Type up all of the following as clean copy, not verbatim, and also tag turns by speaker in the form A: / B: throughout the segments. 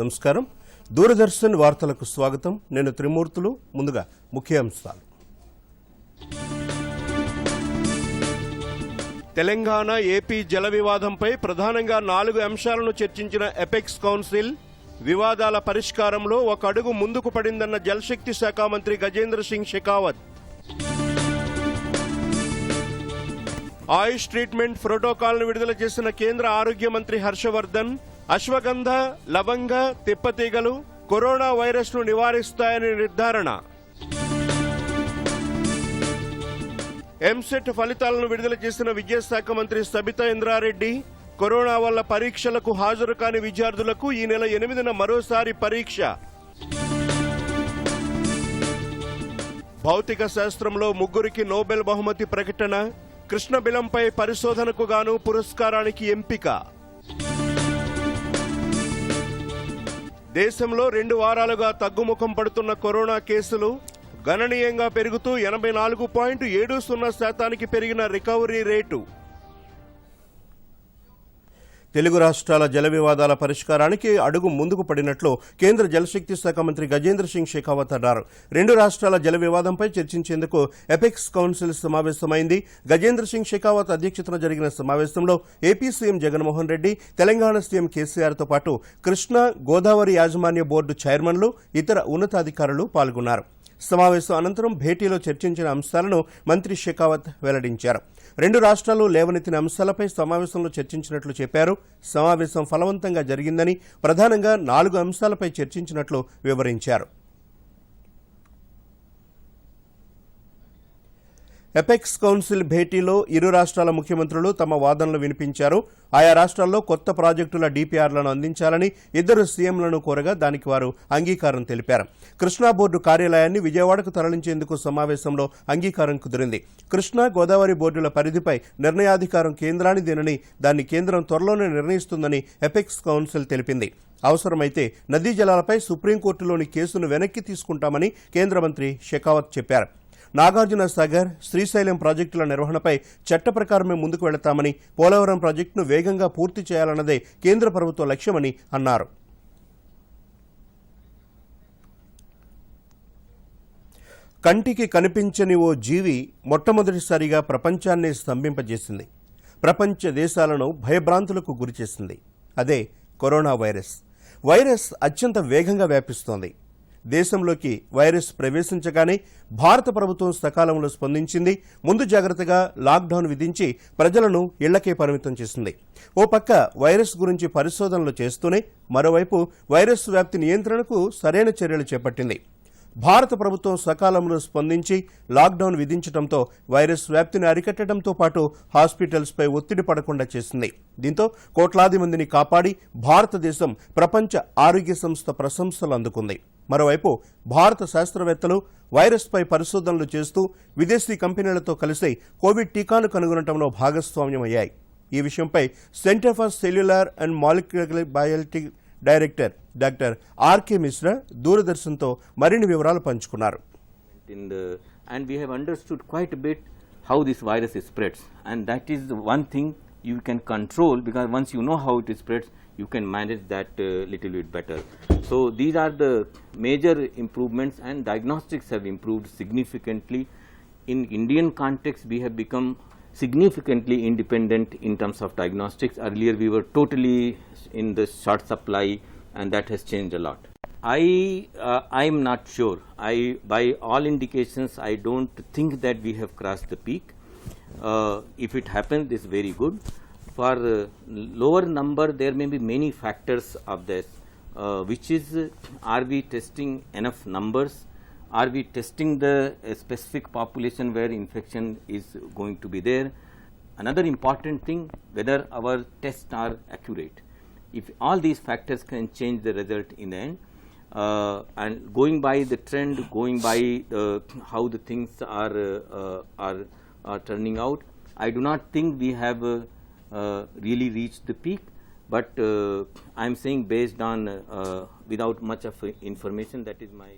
A: నమస్కారం. దూరదర్శన్ వార్తలకు స్వాగతం. నేను త్రిమూర్తులు. ముందుగా ముఖ్యాంశాలు. తెలంగాణ ఏపీ జల వివాదంపై ప్రధానంగా 4 అంశాలను చర్చించిన ఎపెక్స్ కౌన్సిల్ వివాదాల పరిష్కారంలో ఒక అడుగు ముందుకు పడిందన్న జలశక్తి శాఖ మంత్రి గజేంద్ర సింగ్ షెకావత్. ఆయుష్ ట్రీట్మెంట్ ప్రోటోకాల్ను విడుదల చేసిన కేంద్ర ఆరోగ్య మంత్రి హర్షవర్ధన్, అశ్వగంధ, లవంగ, తిప్పతీగలు కరోనా వైరస్ ను నివారిస్తాయని నిర్ధారణ. ఎంసెట్ ఫలితాలను విడుదల చేసిన విద్యాశాఖ మంత్రి సబితా ఇంద్రారెడ్డి, కరోనా వల్ల పరీక్షలకు హాజరు కాని విద్యార్థులకు ఈ నెల 8న మరోసారి పరీక్ష. భౌతిక శాస్త్రంలో 3కి నోబెల్ బహుమతి ప్రకటన. కృష్ణబిలంపై పరిశోధనకు గాను పురస్కారానికి ఎంపిక. దేశంలో 2 వారాలుగా తగ్గుముఖం పడుతున్న కరోనా కేసులు గణనీయంగా పెరుగుతూ 84.70% పెరిగిన రికవరీ రేటు. తెలుగు రాష్ట్రాల జల వివాదాల పరిష్కారానికి అడుగు ముందుకు పడినట్లు కేంద్ర జలశక్తి శాఖ మంత్రి గజేంద్ర సింగ్ షెకావత్ అన్నారు. 2 రాష్ట్రాల జల వివాదంపై చర్చించేందుకు ఎపెక్స్ కౌన్సిల్ సమావేశమైంది. గజేంద్ర సింగ్ షెకావత్ అధ్యక్షతన జరిగిన సమావేశంలో AP CM Jaganmohan Reddy, Telangana CM కేసీఆర్తో పాటు కృష్ణా గోదావరి యాజమాన్య బోర్డు చైర్మన్లు, ఇతర ఉన్నతాధికారులు పాల్గొన్నారు. సమావేశం అనంతరం భేటీలో చర్చించిన అంశాలను మంత్రి షెకావత్ వెల్లడించారు. 2 రాష్ట్రాలు లేవనెత్తిన అంశాలపై సమావేశంలో చర్చించినట్లు చెప్పారు. సమావేశం ఫలవంతంగా జరిగిందని, ప్రధానంగా 4 అంశాలపై చర్చించినట్లు వివరించారు. ఎపెక్స్ కౌన్సిల్ భేటీలో ఇరు రాష్ట్రాల ముఖ్యమంత్రులు తమ వాదనలు వినిపించారు. ఆయా రాష్ట్రాల్లో కొత్త ప్రాజెక్టుల డీపీఆర్లను అందించాలని 2 సీఎంలను కోరగా దానికి వారు అంగీకారం తెలిపారు. కృష్ణా బోర్డు కార్యాలయాన్ని విజయవాడకు తరలించేందుకు సమావేశంలో అంగీకారం కుదిరింది. కృష్ణా గోదావరి బోర్డుల పరిధిపై నిర్ణయాధికారం కేంద్రానిదేనని, దాన్ని కేంద్రం త్వరలోనే నిర్ణయిస్తుందని ఎపెక్స్ కౌన్సిల్ తెలిపింది. అవసరమైతే నదీ జలాలపై సుప్రీంకోర్టులోని కేసును వెనక్కి తీసుకుంటామని కేంద్ర మంత్రి షెకావత్ చెప్పారు. నాగార్జున సాగర్, శ్రీశైలం ప్రాజెక్టుల నిర్వహణపై చట్ట ప్రకారమే ముందుకు వెళతామని, పోలవరం ప్రాజెక్టును వేగంగా పూర్తి చేయాలన్నదే కేంద్ర ప్రభుత్వ లక్ష్యమని అన్నారు. కంటికి కనిపించని ఓ జీవి మొట్టమొదటిసారిగా ప్రపంచాన్నే స్తంభింపజేసింది. ప్రపంచ దేశాలను భయభ్రాంతులకు గురిచేసింది. అదే కరోనా వైరస్. వైరస్ అత్యంత వేగంగా వ్యాపిస్తోంది. దేశంలోకి వైరస్ ప్రవేశించగానే భారత ప్రభుత్వం సకాలంలో స్పందించింది. ముందు జాగ్రత్తగా లాక్డౌన్ విధించి ప్రజలను ఇళ్లకే పరిమితం చేసింది. ఓ పక్క వైరస్ గురించి పరిశోధనలు చేస్తూనే మరోవైపు వైరస్ వ్యాప్తి నియంత్రణకు సరైన చర్యలు చేపట్టింది. భారత ప్రభుత్వం సకాలంలో స్పందించి లాక్డౌన్ విధించడంతో వైరస్ వ్యాప్తిని అరికట్టడంతో పాటు హాస్పిటల్స్పై ఒత్తిడి పడకుండా చేసింది. దీంతో కోట్లాది మందిని కాపాడి భారతదేశం ప్రపంచ ఆరోగ్య సంస్థ ప్రశంసలు అందుకుంది. మరోవైపు భారత శాస్త్రవేత్తలు వైరస్పై పరిశోధనలు చేస్తూ విదేశీ కంపెనీలతో కలిసి కోవిడ్ టీకాను కనుగొనడంలో భాగస్వామ్యమయ్యాయి. ఈ విషయంపై centre for cellular and molecular biology director doctor R K Mishra దూరదర్శన్తో మరిన్ని వివరాలు పంచుకున్నారు.
B: And we have understood quite a bit how this virus spreads, and that is the one thing you can control, because once you know how it spreads, you can manage that little bit better. So these are the major improvements, and diagnostics have improved significantly. In Indian context, we have become significantly independent in terms of diagnostics. Earlier we were totally in the short supply, and that has changed a lot. I am not sure. By all indications, I don't think that we have crossed the peak. If it happens, it's very good. For lower number, there may be many factors of this, which is, are we testing enough numbers? Are we testing the specific population where infection is going to be there? Another important thing, whether our tests are accurate. If all these factors can change the result in the end, and going by the trend, going by how the things are turning out, I do not think we have really reached the peak. But I am saying based on without much of information, that is my.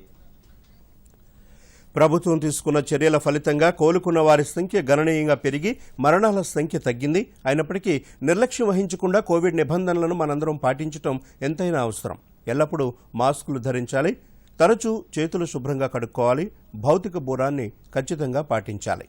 A: ప్రభుత్వం తీసుకున్న చర్యల ఫలితంగా కోలుకున్న వారి సంఖ్య గణనీయంగా పెరిగి మరణాల సంఖ్య తగ్గింది. అయినప్పటికీ నిర్లక్ష్యం వహించకుండా కోవిడ్ నిబంధనలను మనందరం పాటించడం ఎంతైనా అవసరం. ఎల్లప్పుడూ మాస్కులు ధరించాలి, తరచూ చేతులు శుభ్రంగా కడుక్కోవాలి, భౌతిక దూరాన్ని ఖచ్చితంగా పాటించాలి.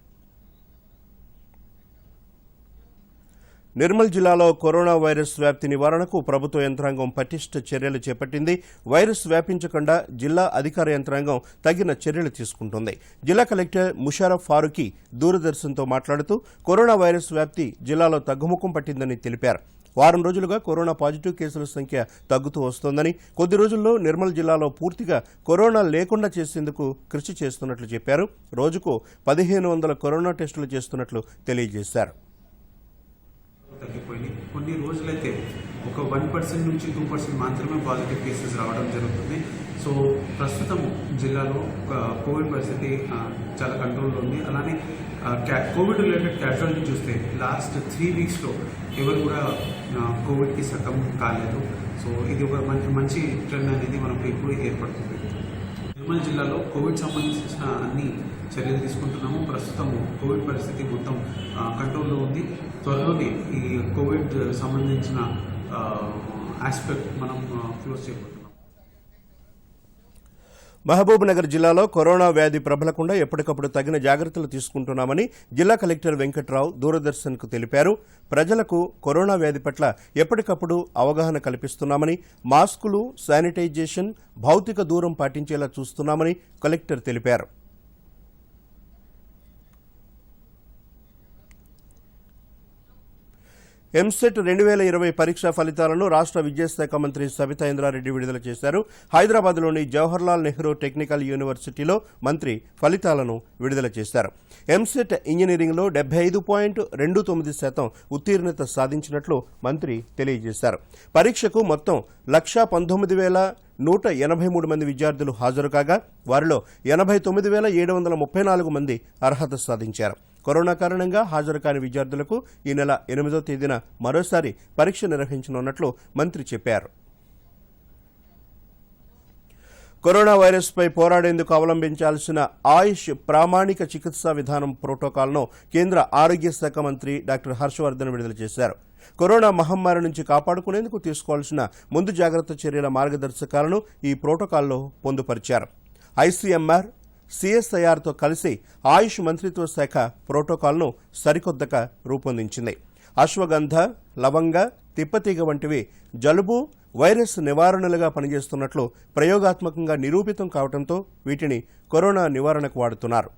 A: నిర్మల్ జిల్లాలో కరోనా వైరస్ వ్యాప్తి నివారణకు ప్రభుత్వ యంత్రాంగం పటిష్ట చర్యలు చేపట్టింది. వైరస్ వ్యాపించకుండా జిల్లా అధికార యంత్రాంగం తగిన చర్యలు తీసుకుంటుంది. జిల్లా కలెక్టర్ ముషారఫ్ ఫారూఖీ దూరదర్శన్తో మాట్లాడుతూ కరోనా వైరస్ వ్యాప్తి జిల్లాలో తగ్గుముఖం పట్టిందని తెలిపారు. వారం రోజులుగా కరోనా పాజిటివ్ కేసుల సంఖ్య తగ్గుతూ వస్తోందని, కొద్ది రోజుల్లో నిర్మల్ జిల్లాలో పూర్తిగా కరోనా లేకుండా చేసేందుకు కృషి చేస్తున్నట్లు చెప్పారు. రోజుకు 1500 కరోనా టెస్టులు చేస్తున్నట్లు తెలియజేశారు.
C: తగ్గిపోయింది. కొన్ని రోజులైతే ఒక 1% నుంచి 2% మాత్రమే పాజిటివ్ కేసెస్ రావడం జరుగుతుంది. సో ప్రస్తుతం జిల్లాలో కోవిడ్ పరిస్థితి చాలా కంట్రోల్లో ఉంది. అలానే కోవిడ్ రిలేటెడ్ క్యాజువాలిటీ చూస్తే లాస్ట్ 3 వీక్స్లో ఎవరు కూడా కోవిడ్కి సగం కాలేదు. సో ఇది ఒక మంచి ట్రెండ్ అనేది మనకు ఇప్పుడు ఏర్పడుతుంది. నిర్మల్ జిల్లాలో కోవిడ్ సంబంధించిన అన్ని చర్యలు తీసుకుంటున్నాము. ప్రస్తుతము కోవిడ్ పరిస్థితి మొత్తం కంట్రోల్లో ఉంది. త్వరలోనే ఈ కోవిడ్ సంబంధించిన ఆస్పెక్ట్ మనం క్లోజ్ చేయబోతున్నాం.
A: మహబూబ్ నగర్ జిల్లాలో కరోనా వ్యాధి ప్రబలకుండా ఎప్పటికప్పుడు తగిన జాగ్రత్తలు తీసుకుంటున్నామని జిల్లా కలెక్టర్ వెంకట్రావు దూరదర్శన్కు తెలిపారు. ప్రజలకు కరోనా వ్యాధి పట్ల ఎప్పటికప్పుడు అవగాహన కల్పిస్తున్నామని, మాస్కులు, శానిటైజేషన్, భౌతిక దూరం పాటించేలా చూస్తున్నామని కలెక్టర్ తెలిపారు. ఎంసెట్ 2020 పరీక్షా ఫలితాలను రాష్ట్ర విద్యాశాఖ మంత్రి సబితా ఇంద్రారెడ్డి విడుదల చేశారు. హైదరాబాద్లోని జవహర్లాల్ నెహ్రూ టెక్నికల్ యూనివర్సిటీలో మంత్రి ఫలితాలను విడుదల చేశారు. ఎంసెట్ ఇంజనీరింగ్లో 75.29% ఉత్తీర్ణత సాధించినట్లు మంత్రి తెలియజేశారు. పరీక్షకు మొత్తం 119,183 మంది విద్యార్థులు హాజరు కాగా వారిలో 89,734 మంది అర్హత సాధించారు. కరోనా కారణంగా హాజరు కాని విద్యార్థులకు ఈ నెల 8వ తేదీన మరోసారి పరీక్ష నిర్వహించనున్నట్లు మంత్రి చెప్పారు. కరోనా వైరస్పై పోరాడేందుకు అవలంబించాల్సిన ఆయుష్ ప్రామాణిక చికిత్సా విధానం ప్రోటోకాల్ను కేంద్ర ఆరోగ్య శాఖ మంత్రి డాక్టర్ హర్షవర్ధన్ విడుదల చేశారు. కరోనా మహమ్మారి నుంచి కాపాడుకునేందుకు తీసుకోవాల్సిన ముందు జాగ్రత్త చర్యల మార్గదర్శకాలను ఈ ప్రోటోకాల్లో పొందుపరిచారు. ఐసీఎంఆర్, సిఎస్ఐఆర్తో కలిసి ఆయుష్ మంత్రిత్వ శాఖ ప్రోటోకాల్ను సరికొత్తగా రూపొందించింది. అశ్వగంధ, లవంగ, తిప్పతీగ వంటివి జలుబు, వైరస్ నివారణలుగా పనిచేస్తున్నట్లు ప్రయోగాత్మకంగా నిరూపితం కావడంతో వీటిని కరోనా నివారణకు వాడుతున్నారు.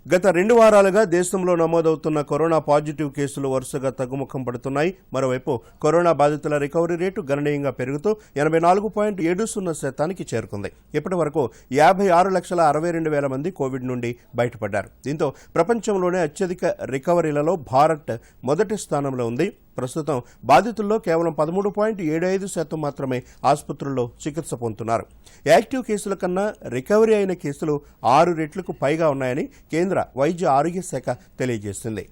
A: గత 2 వారాలుగా దేశంలో నమోదవుతున్న కరోనా పాజిటివ్ కేసులు వరుసగా తగ్గుముఖం పడుతున్నాయి. మరోవైపు కరోనా బాధితుల రికవరీ రేటు గణనీయంగా పెరుగుతూ 84.70% చేరుకుంది. ఇప్పటి వరకు 56,62,000 మంది కోవిడ్ నుండి బయటపడ్డారు. దీంతో ప్రపంచంలోనే అత్యధిక రికవరీలలో భారత్ మొదటి స్థానంలో ఉంది. ప్రస్తుతం బాధితుల్లో కేవలం 13.75% మాత్రమే ఆసుపత్రుల్లో చికిత్స పొందుతున్నారు. యాక్టివ్ కేసుల కన్నా రికవరీ అయిన కేసులు 6 రెట్లకు పైగా ఉన్నాయని కేంద్ర వైద్య ఆరోగ్య శాఖ తెలియజేసింది.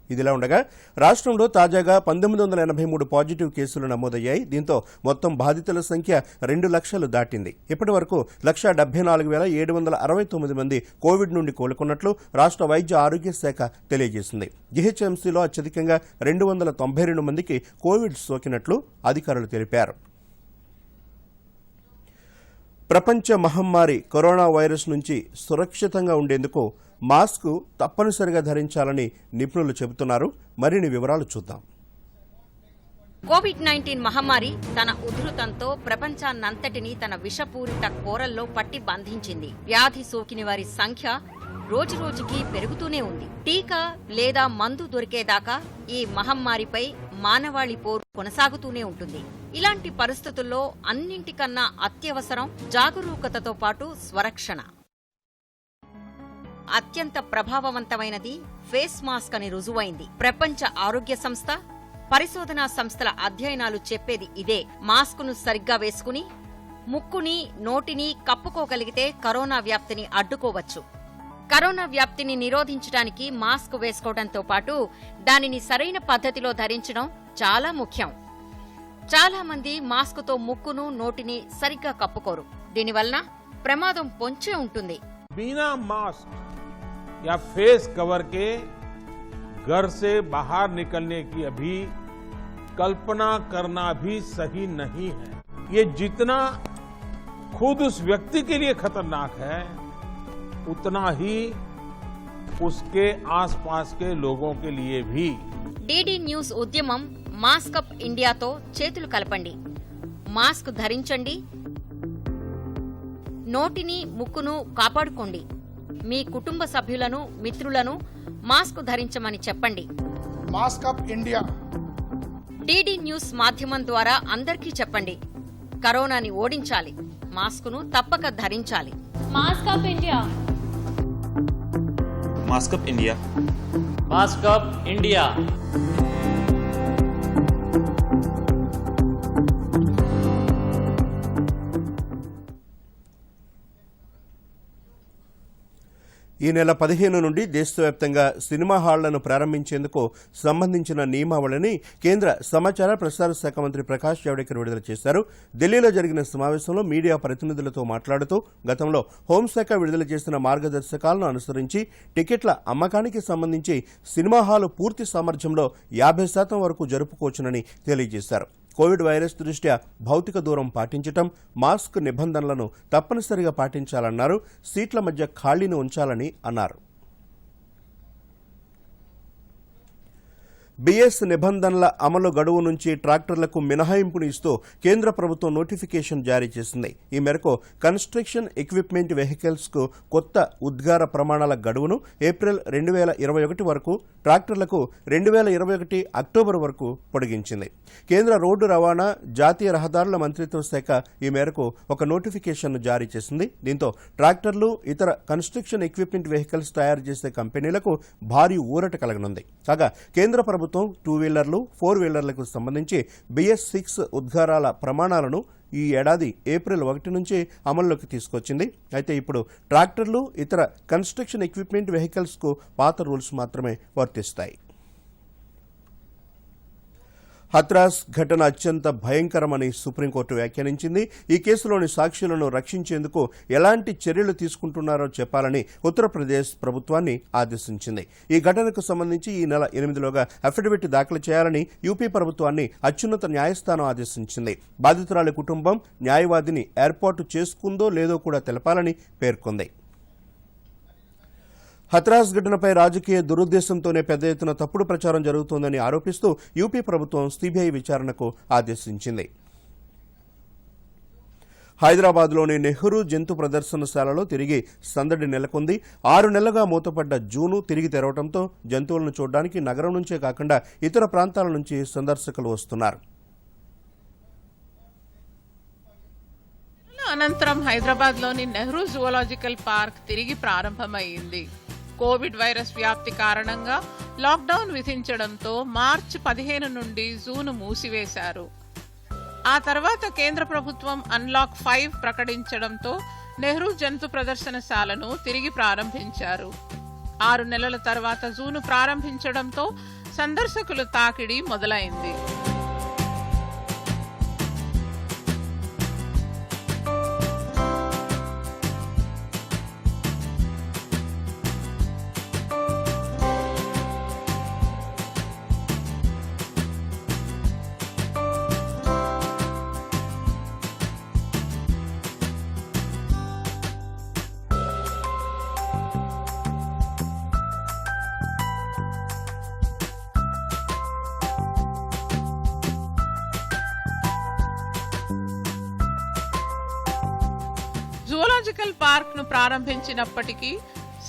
A: ఇదిలా ఉండగా రాష్ట్రంలో తాజాగా 1983 పాజిటివ్ కేసులు నమోదయ్యాయి. దీంతో మొత్తం బాధితుల సంఖ్య 2 లక్షలు దాటింది. ఇప్పటి వరకు 174,769 మంది కోవిడ్ నుండి కోలుకున్నట్లు రాష్ట్ర వైద్య ఆరోగ్య శాఖ తెలియజేసింది. జీహెచ్ఎంసీలో అత్యధికంగా 292 మందికి కోవిడ్ సోకినట్లు అధికారులు తెలిపారు. ప్రపంచ మహమ్మారి కరోనా వైరస్ నుంచి సురక్షితంగా ఉండేందుకు మాస్క్ తప్పనిసరిగా ధరించాలని నిపుణులు చెబుతున్నారు. మరిన్ని వివరాలు చూద్దాం.
D: కోవిడ్-19 మహమ్మారి తన ఉధృతంతో ప్రపంచాన్నంతటినీ తన విషపూరిత కోరల్లో పట్టి బంధించింది. వ్యాధి సోకిన వారి సంఖ్య రోజురోజుకి పెరుగుతూనే ఉంది. టీకా లేదా మందు దొరికేదాకా ఈ మహమ్మారిపై మానవాళి పోరు కొనసాగుతూనే ఉంటుంది. ఇలాంటి పరిస్థితుల్లో అన్నింటికన్నా అత్యవసరం జాగరూకతతో పాటు స్వరక్షణ. అత్యంత ప్రభావవంతమైనది ఫేస్ మాస్క్ అని రుజువైంది. ప్రపంచ ఆరోగ్య సంస్థ, పరిశోధనా సంస్థల అధ్యయనాలు చెప్పేది ఇదే. మాస్కును సరిగ్గా వేసుకుని ముక్కుని, నోటిని కప్పుకోగలిగితే కరోనా వ్యాప్తిని అడ్డుకోవచ్చు. కరోనా వ్యాప్తిని నిరోధించడానికి మాస్క్ వేసుకోవడంతో పాటు దానిని సరైన పద్ధతిలో ధరించడం చాలా ముఖ్యం. చాలా మంది మాస్కుతో ముక్కును, నోటిని సరిగ్గా కప్పుకోరు. దీనివల్ల ప్రమాదం పొంచే ఉంటుంది.
E: बिना मास्क या फेस कवर के घर से बाहर निकलने की अभी कल्पना करना भी सही नहीं है। ये जितना खुद उस व्यक्ति के लिए खतरनाक है, उतना ही उसके आसपास के लोगों के लिए भी।
D: డీడీ న్యూస్ ఉద్యమం మాస్క్ అప్ ఇండియాతో చేతులు కలపండి. మాస్క్ ధరించండి. నోటిని ముక్కును కాపాడుకోండి. మీ కుటుంబ సభ్యులను మిత్రులను మాస్క్ ధరించమని చెప్పండి.
F: Mask up India.
D: DD news మాధ్యమం ద్వారా అందరికీ చెప్పండి. కరోనాని ఓడించాలి. మాస్కును తప్పక ధరించాలి.
G: Mask up India.
H: Mask up India.
G: Mask up India.
A: ఈ నెల 15 నుండి దేశవ్యాప్తంగా సినిమా హాళ్లను ప్రారంభించేందుకు సంబంధించిన నియమావళిని కేంద్ర సమాచార ప్రసార శాఖ మంత్రి ప్రకాష్ జావడేకర్ విడుదల చేశారు. ఢిల్లీలో జరిగిన సమావేశంలో మీడియా ప్రతినిధులతో మాట్లాడుతూ గతంలో హోంశాఖ విడుదల చేసిన మార్గదర్శకాలను అనుసరించి టికెట్ల అమ్మకానికి సంబంధించి సినిమా హాలు పూర్తి సామర్థ్యంలో 50% వరకు జరుపుకోవచ్చునని తెలియజేశారు. కోవిడ్ వైరస్ దృష్ట్యా భౌతిక దూరం పాటించటం, మాస్క్ నిబంధనలను తప్పనిసరిగా పాటించాలన్నారు. సీట్ల మధ్య ఖాళీని ఉంచాలని అన్నారు. బీఎస్ నిబంధనల అమలు గడువు నుంచి ట్రాక్టర్లకు మినహాయింపును ఇస్తూ కేంద్ర ప్రభుత్వం నోటిఫికేషన్ జారీ చేసింది. ఈ మేరకు కన్స్ట్రక్షన్ ఎక్విప్మెంట్ వెహికల్స్ కు కొత్త ఉద్గార ప్రమాణాల గడువును ఏప్రిల్ 2021 వరకు, ట్రాక్టర్లకు 2021 అక్టోబర్ వరకు పొడిగించింది. కేంద్ర రోడ్డు రవాణా, జాతీయ రహదారుల మంత్రిత్వ శాఖ ఈ మేరకు ఒక నోటిఫికేషన్ను జారీ చేసింది. దీంతో ట్రాక్టర్లు, ఇతర కన్స్ట్రక్షన్ ఎక్విప్మెంట్ వెహికల్స్ తయారు చేసే కంపెనీలకు భారీ ఊరట కలగనుంది. కాగా కేంద్ర ప్రభుత్వం 2 వీలర్లు, 4 వీలర్లకు సంబంధించి BS6 ఉద్గారాల ప్రమాణాలను ఈ ఏడాది ఏప్రిల్ 1 నుంచి అమల్లోకి తీసుకొచ్చింది. అయితే ఇప్పుడు ట్రాక్టర్లు, ఇతర కన్స్ట్రక్షన్ ఎక్విప్మెంట్ వెహికల్స్ కు పాత రూల్స్ మాత్రమే వర్తిస్తాయి. హత్రాస్ ఘటన అత్యంత భయంకరమని సుప్రీంకోర్టు వ్యాఖ్యానించింది. ఈ కేసులోని సాక్షులను రక్షించేందుకు ఎలాంటి చర్యలు తీసుకుంటున్నారో చెప్పాలని ఉత్తరప్రదేశ్ ప్రభుత్వాన్ని ఆదేశించింది. ఈ ఘటనకు సంబంధించి ఈ నెల 8లోగా అఫిడవిట్ దాఖలు చేయాలని యూపీ ప్రభుత్వాన్ని అత్యున్నత న్యాయస్థానం ఆదేశించింది. బాధితురాలి కుటుంబం న్యాయవాదిని ఏర్పాటు చేసుకుందో లేదో కూడా తెలపాలని పేర్కొంది. హత్రాస్ ఘటనపై రాజకీయ దురుద్దేశంతోనే పెద్ద ఎత్తున తప్పుడు ప్రచారం జరుగుతోందని ఆరోపిస్తూ యూపీ ప్రభుత్వం సిబిఐ విచారణకు ఆదేశించింది. హైదరాబాద్లోని నెహ్రూ జంతు ప్రదర్శనశాలలో తిరిగి సందడి నెలకొంది. 6 నెలలుగా మూతపడ్డ జూను తిరిగి తెరవడంతో జంతువులను చూడడానికి నగరం నుంచే కాకుండా ఇతర ప్రాంతాల నుంచి సందర్శకులు వస్తున్నారు.
I: అనంతరం హైదరాబాద్లోని నెహ్రూ జువలాజికల్ పార్క్ తిరిగి ప్రారంభమైంది. కోవిడ్ వైరస్ వ్యాప్తి కారణంగా లాక్డౌన్ విధించడంతో మార్చి 15 నుండి జూను మూసివేశారు. ఆ తర్వాత కేంద్ర ప్రభుత్వం అన్లాక్ 5 ప్రకటించడంతో నెహ్రూ జంతు ప్రదర్శనశాలను తిరిగి ప్రారంభించారు. 6 నెలల తర్వాత జూను ప్రారంభించడంతో సందర్శకుల తాకిడి మొదలైంది. జువలాజికల్ పార్క్ ను ప్రారంభించినప్పటికీ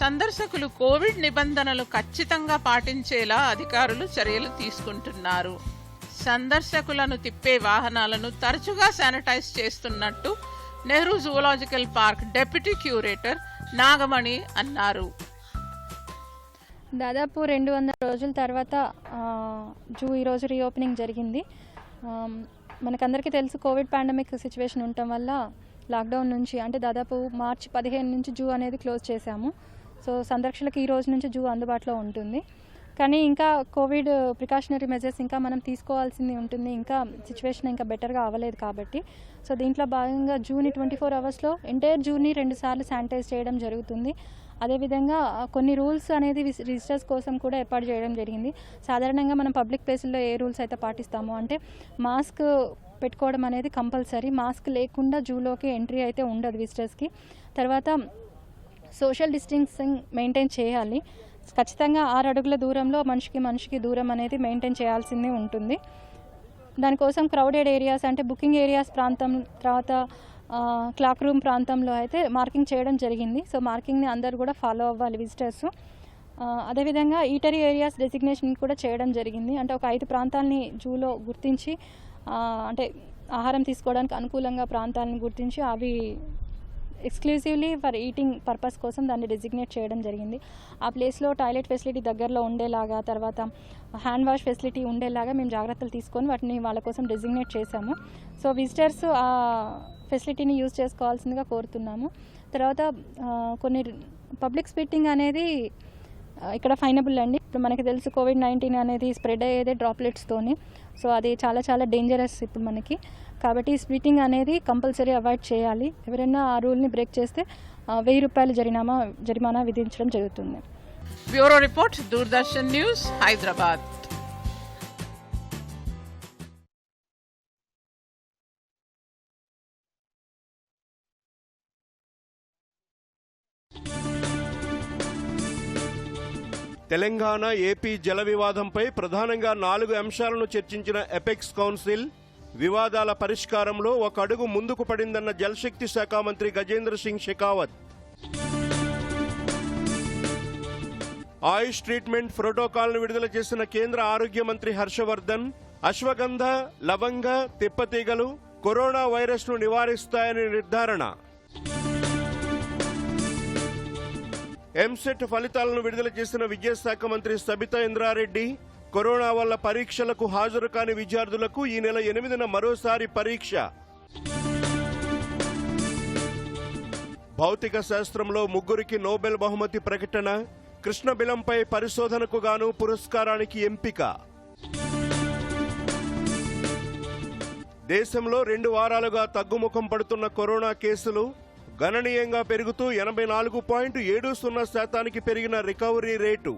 I: సందర్శకులు కోవిడ్ నిబంధనలు ఖచ్చితంగా పాటించేలా అధికారులు చర్యలు తీసుకుంటున్నారు. సందర్శకులను తిప్పే వాహనాలను తరచుగా శానిటైజ్ చేస్తున్నట్టు Nehru zoological park deputy curator Nagamani అన్నారు.
J: దాదాపు 200 రోజుల తర్వాత జూ ఈరోజు రీఓపెనింగ్ జరిగింది. మనకందరికీ తెలుసు కోవిడ్ పాండమిక్ సిచ్యువేషన్ ఉండటం వల్ల లాక్డౌన్ నుంచి అంటే దాదాపు మార్చి 15 నుంచి జూ అనేది క్లోజ్ చేశాము. సో సందర్శకులకు ఈ రోజు నుంచి జూ అందుబాటులో ఉంటుంది. కానీ ఇంకా కోవిడ్ ప్రికాషనరీ మెజర్స్ ఇంకా మనం తీసుకోవాల్సింది ఉంటుంది. ఇంకా సిచ్యువేషన్ ఇంకా బెటర్గా అవ్వలేదు కాబట్టి సో దీంట్లో భాగంగా జూని 24 అవర్స్లో ఎంటైర్ జూని 2 సార్లు శానిటైజ్ చేయడం జరుగుతుంది. అదేవిధంగా కొన్ని రూల్స్ అనేది విజిటర్స్ కోసం కూడా ఏర్పాటు చేయడం జరిగింది. సాధారణంగా మనం పబ్లిక్ ప్లేసుల్లో ఏ రూల్స్ అయితే పాటిస్తామో అంటే మాస్క్ పెట్టుకోవడం అనేది కంపల్సరీ. మాస్క్ లేకుండా జూలోకి ఎంట్రీ అయితే ఉండదు విజిటర్స్కి. తర్వాత సోషల్ డిస్టెన్సింగ్ మెయింటైన్ చేయాలి. ఖచ్చితంగా 6 అడుగుల దూరంలో మనిషికి దూరం అనేది మెయింటైన్ చేయాల్సిందే ఉంటుంది. దానికోసం క్రౌడెడ్ ఏరియాస్ అంటే బుకింగ్ ఏరియాస్ ప్రాంతం, తర్వాత క్లాక్ రూమ్ ప్రాంతంలో అయితే మార్కింగ్ చేయడం జరిగింది. సో మార్కింగ్ని అందరూ కూడా ఫాలో అవ్వాలి విజిటర్స్. అదేవిధంగా ఈటరీ ఏరియాస్ డెసిగ్నేషన్ కూడా చేయడం జరిగింది. అంటే ఒక 5 ప్రాంతాలని జూలో గుర్తించి అంటే ఆహారం తీసుకోవడానికి అనుకూలంగా ప్రాంతాలను గుర్తించి అవి ఎక్స్క్లూజివ్లీ ఫర్ ఈటింగ్ పర్పస్ కోసం దాన్ని డెసిగ్నేట్ చేయడం జరిగింది. ఆ ప్లేస్లో టాయిలెట్ ఫెసిలిటీ దగ్గరలో ఉండేలాగా, తర్వాత హ్యాండ్ వాష్ ఫెసిలిటీ ఉండేలాగా మేము జాగ్రత్తలు తీసుకొని వాటిని వాళ్ళ కోసం డెసిగ్నేట్ చేశాము. సో విజిటర్స్ ఆ ఫెసిలిటీని యూజ్ చేసుకోవాల్సిందిగా కోరుతున్నాము. తర్వాత కొన్ని పబ్లిక్ స్పిట్టింగ్ అనేది ఇక్కడ ఫైనబుల్ అండి. ఇప్పుడు మనకి తెలుసు COVID-19 అనేది స్ప్రెడ్ అయ్యేదే డ్రాప్లెట్స్తోని. సో అది చాలా డేంజరస్ ఇప్పుడు మనకి. కాబట్టి స్ప్లిట్టింగ్ అనేది కంపల్సరీ అవాయిడ్ చేయాలి. ఎవరైనా ఆ రూల్ని బ్రేక్ చేస్తే 1000 రూపాయలు జరిమానా విధించడం జరుగుతుంది.
I: Bureau report, Doordarshan news, Hyderabad.
A: Telangana, AP జల వివాదంపై ప్రధానంగా 4 అంశాలను చర్చించిన ఎపెక్స్ కౌన్సిల్ వివాదాల పరిష్కారంలో ఒక అడుగు ముందుకు పడిందన్న జలశక్తి శాఖ మంత్రి గజేంద్ర సింగ్ షెకావత్. ఆయుష్ ట్రీట్మెంట్ ప్రోటోకాల్ను విడుదల చేసిన కేంద్ర ఆరోగ్య మంత్రి హర్షవర్ధన్, అశ్వగంధ, లవంగ, తిప్పతీగలు కరోనా వైరస్ను నివారిస్తాయని నిర్ధారణ. ఎంసెట్ ఫలితాలను విడుదల చేసిన విద్యాశాఖ మంత్రి సబితా ఇంద్రారెడ్డి, కరోనా వల్ల పరీక్షలకు హాజరు కాని విద్యార్థులకు ఈ నెల 8న మరోసారి పరీక్ష. భౌతిక శాస్త్రంలో 3కి నోబెల్ బహుమతి ప్రకటన. కృష్ణబిలంపై పరిశోధనకు గాను పురస్కారానికి ఎంపిక. దేశంలో 2 వారాలుగా తగ్గుముఖం పడుతున్న కరోనా కేసులు గణనీయంగా పెరుగుతూ 84.70% పెరిగిన రికవరీ రేటు.